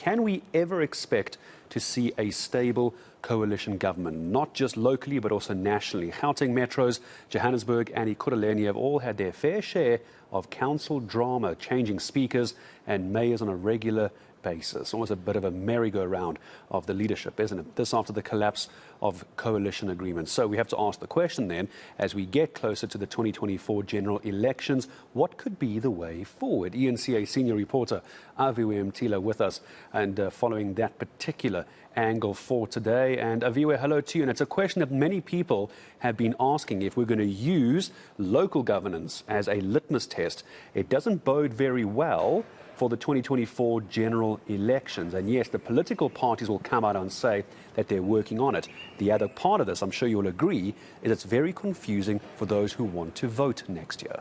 Can we ever expect to see a stable coalition government, not just locally but also nationally? Gauteng Metros, Johannesburg and Ekurhuleni have all had their fair share of council drama, changing speakers and mayors on a regular basis. Almost a bit of a merry-go-round of the leadership, isn't it? This after the collapse of coalition agreements. So we have to ask the question then, as we get closer to the 2024 general elections, what could be the way forward? eNCA Senior Reporter Aviwe Mtila with us and following that particular angle for today. And Aviwe, hello to you. And it's a question that many people have been asking. If we're going to use local governance as a litmus test, it doesn't bode very well for the 2024 general elections. And yes, the political parties will come out and say that they're working on it. The other part of this, I'm sure you'll agree, is it's very confusing for those who want to vote next year.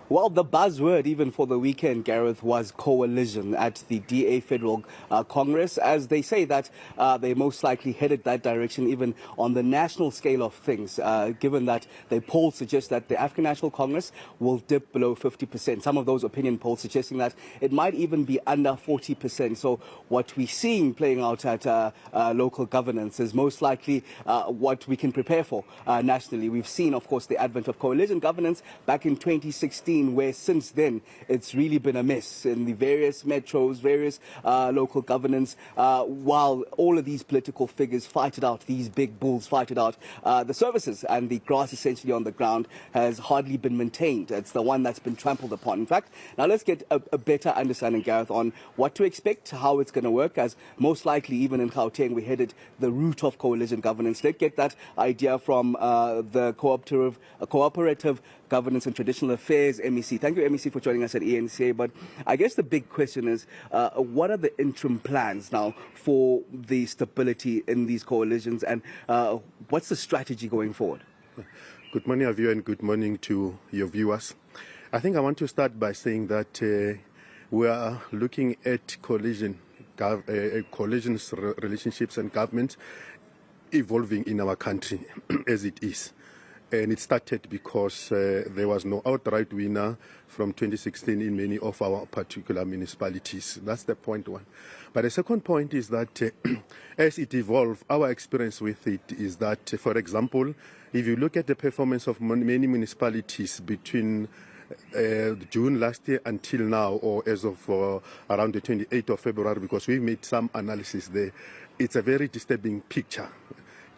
Well, the buzzword even for the weekend, Gareth, was coalition at the DA Federal Congress, as they say that they most likely headed that direction even on the national scale of things, given that the polls suggest that the African National Congress will dip below 50%. Some of those opinion polls suggesting that it might even be under 40%. So what we're seeing playing out at local governance is most likely what we can prepare for nationally. We've seen, of course, the advent of coalition governance back in 2016, where since then it's really been a mess in the various metros, various local governance, while all of these political figures fight it out, these big bulls fight it out. The services and the grass essentially on the ground has hardly been maintained. It's the one that's been trampled upon. In fact, now let's get a better understanding, Gareth, on what to expect, how it's going to work, as most likely even in Gauteng we headed the route of coalition governance. Let's get that idea from the cooperative Governance and Traditional Affairs, MEC. Thank you, MEC, for joining us at eNCA. But I guess the big question is, what are the interim plans now for the stability in these coalitions, and what's the strategy going forward? Good morning, Aviwe, and good morning to your viewers. I think I want to start by saying that we are looking at coalitions, relationships and governments evolving in our country as it is. And it started because there was no outright winner from 2016 in many of our particular municipalities. That's the point one. But the second point is that as it evolved, our experience with it is that, for example, if you look at the performance of many municipalities between June last year until now, or as of around the 28th of February, because we made some analysis there, it's a very disturbing picture,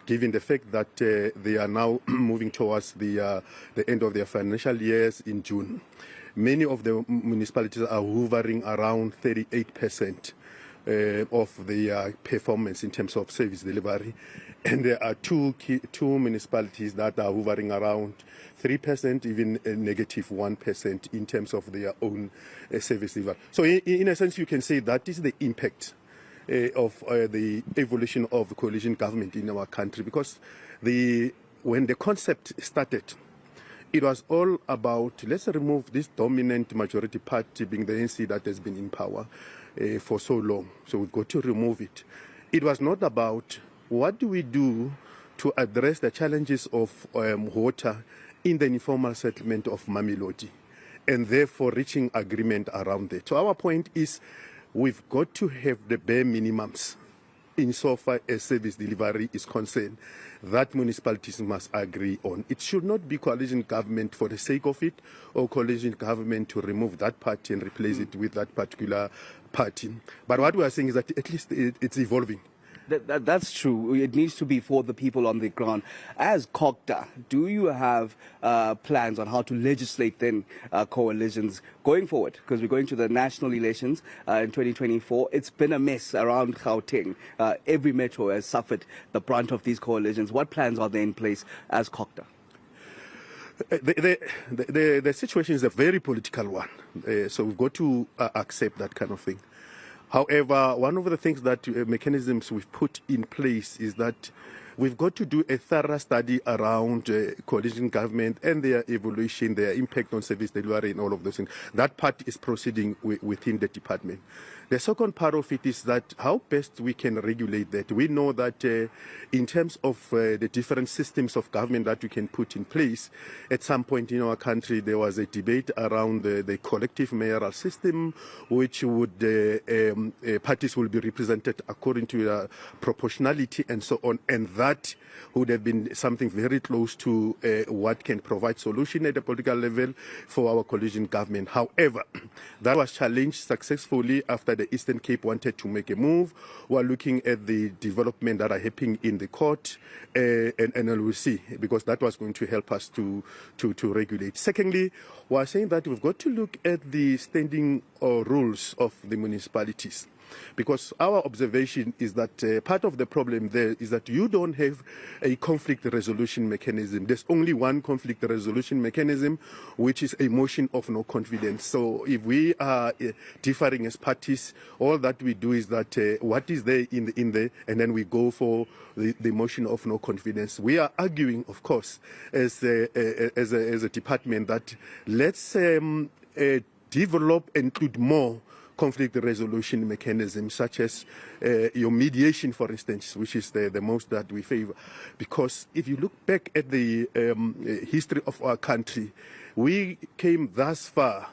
given the fact that they are now moving towards the end of their financial years in June. Many of the municipalities are hovering around 38% of their performance in terms of service delivery. And there are two municipalities that are hovering around 3%, even negative 1% in terms of their own service delivery. So in a sense, you can say that is the impact of the evolution of the coalition government in our country, because when the concept started, it was all about, let's remove this dominant majority party being the ANC that has been in power for so long. So we've got to remove it. It was not about what do we do to address the challenges of water in the informal settlement of Mamelodi, and therefore reaching agreement around it. So our point is, we've got to have the bare minimums insofar as service delivery is concerned that municipalities must agree on. It should not be coalition government for the sake of it, or coalition government to remove that party and replace it with that particular party. But what we are saying is that at least it's evolving. That's true. It needs to be for the people on the ground. As COGTA, do you have plans on how to legislate then coalitions going forward? Because we're going to the national elections in 2024. It's been a mess around Gauteng. Every metro has suffered the brunt of these coalitions. What plans are there in place as COGTA? The situation is a very political one. So we've got to accept that kind of thing. However, one of the things that mechanisms we've put in place is that we've got to do a thorough study around coalition government and their evolution, their impact on service delivery and all of those things. That part is proceeding within the department. The second part of it is that how best we can regulate that. We know that in terms of the different systems of government that we can put in place, at some point in our country there was a debate around the collective mayoral system, which would parties will be represented according to proportionality and so on, and that would have been something very close to what can provide solution at the political level for our coalition government. However, that was challenged successfully after the Eastern Cape wanted to make a move. We're looking at the development that are happening in the court, and we'll see, because that was going to help us to regulate. Secondly, we're saying that we've got to look at the standing rules of the municipalities. Because our observation is that part of the problem there is that you don't have a conflict resolution mechanism. There's only one conflict resolution mechanism, which is a motion of no confidence. So if we are differing as parties, all that we do is that what is there in there, and then we go for the motion of no confidence. We are arguing, of course, as a department, that let's develop and include more conflict resolution mechanisms, such as your mediation, for instance, which is the most that we favor. Because if you look back at the history of our country, we came thus far.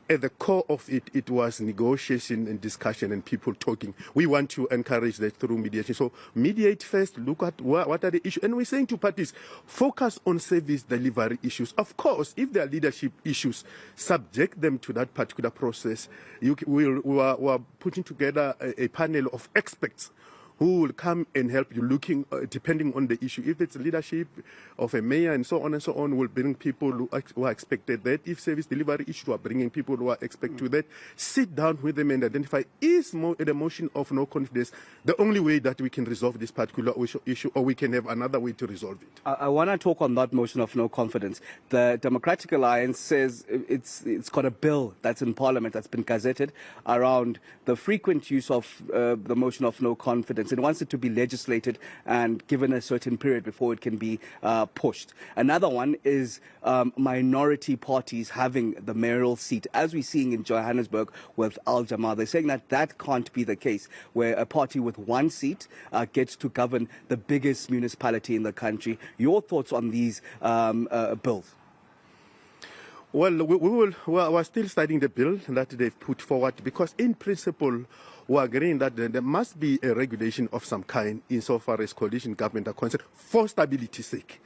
At the core of it, it was negotiation and discussion and people talking. We want to encourage that through mediation. So mediate first, look at what are the issues. And we're saying to parties, focus on service delivery issues. Of course, if there are leadership issues, subject them to that particular process. We are putting together a panel of experts who will come and help you, looking, depending on the issue. If it's leadership of a mayor and so on, we'll bring people who are expected that. If service delivery issue, are bringing people who are expected to that. Sit down with them and identify, is the motion of no confidence the only way that we can resolve this particular issue, or we can have another way to resolve it? I want to talk on that motion of no confidence. The Democratic Alliance says it's got a bill that's in Parliament that's been gazetted around the frequent use of the motion of no confidence. It wants it to be legislated and given a certain period before it can be pushed. Another one is minority parties having the mayoral seat, as we're seeing in Johannesburg with Al Jamaa. They're saying that can't be the case, where a party with one seat gets to govern the biggest municipality in the country. Your thoughts on these bills? Well, we're still studying the bill that they've put forward, because in principle, we're agreeing that there must be a regulation of some kind insofar as coalition government are concerned, for stability's sake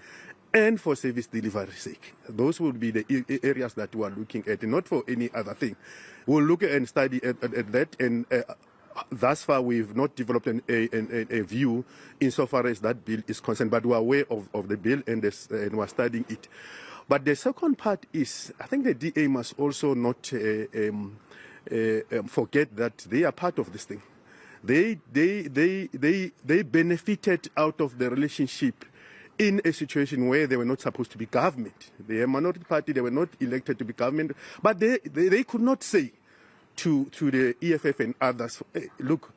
and for service delivery's sake. Those will be the areas that we are looking at, and not for any other thing. We'll look at and study at that, and thus far we've not developed a view insofar as that bill is concerned, but we're aware of the bill and we're studying it. But the second part is, I think the DA must also not forget that they are part of this thing. They benefited out of the relationship in a situation where they were not supposed to be government. They are a minority party, they were not elected to be government, but they could not say to the EFF and others, hey, look,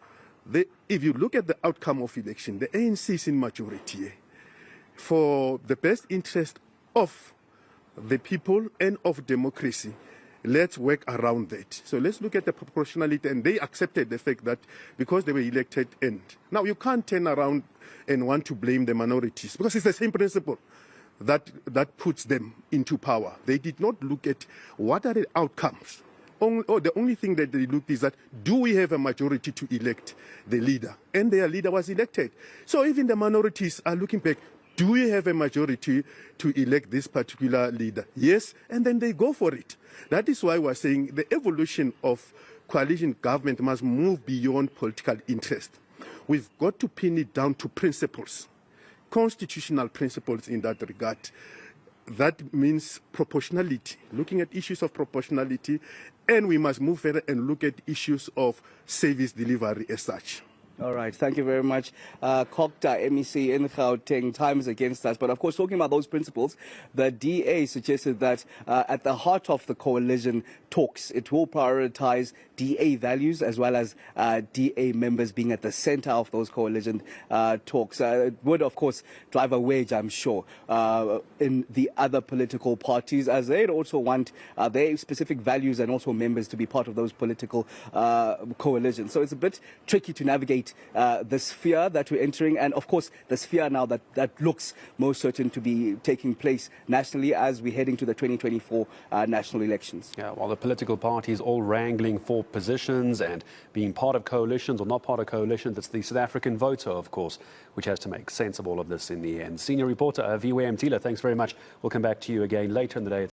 if you look at the outcome of election, the ANC is in majority. For the best interest of the people and of democracy, let's work around that. So let's look at the proportionality, and they accepted the fact that because they were elected, and now you can't turn around and want to blame the minorities, because it's the same principle that puts them into power. They did not look at what are the outcomes. The only thing that they looked is that, do we have a majority to elect the leader? And their leader was elected. So even the minorities are looking back, do we have a majority to elect this particular leader? Yes, and then they go for it. That is why we're saying the evolution of coalition government must move beyond political interest. We've got to pin it down to principles, constitutional principles in that regard. That means proportionality, looking at issues of proportionality, and we must move further and look at issues of service delivery as such. All right, thank you very much. COGTA, MEC in Gauteng, time is against us. But of course, talking about those principles, the DA suggested that at the heart of the coalition talks, it will prioritize DA values as well as DA members being at the center of those coalition talks. It would, of course, drive a wedge, I'm sure, in the other political parties, as they'd also want their specific values and also members to be part of those political coalitions. So it's a bit tricky to navigate the sphere that we're entering, and of course the sphere now that looks most certain to be taking place nationally as we're heading to the 2024 national elections. Yeah, while the political parties all wrangling for positions and being part of coalitions or not part of coalitions, it's the South African voter, of course, which has to make sense of all of this in the end. Senior Reporter Aviwe Mtila, thanks very much. We'll come back to you again later in the day.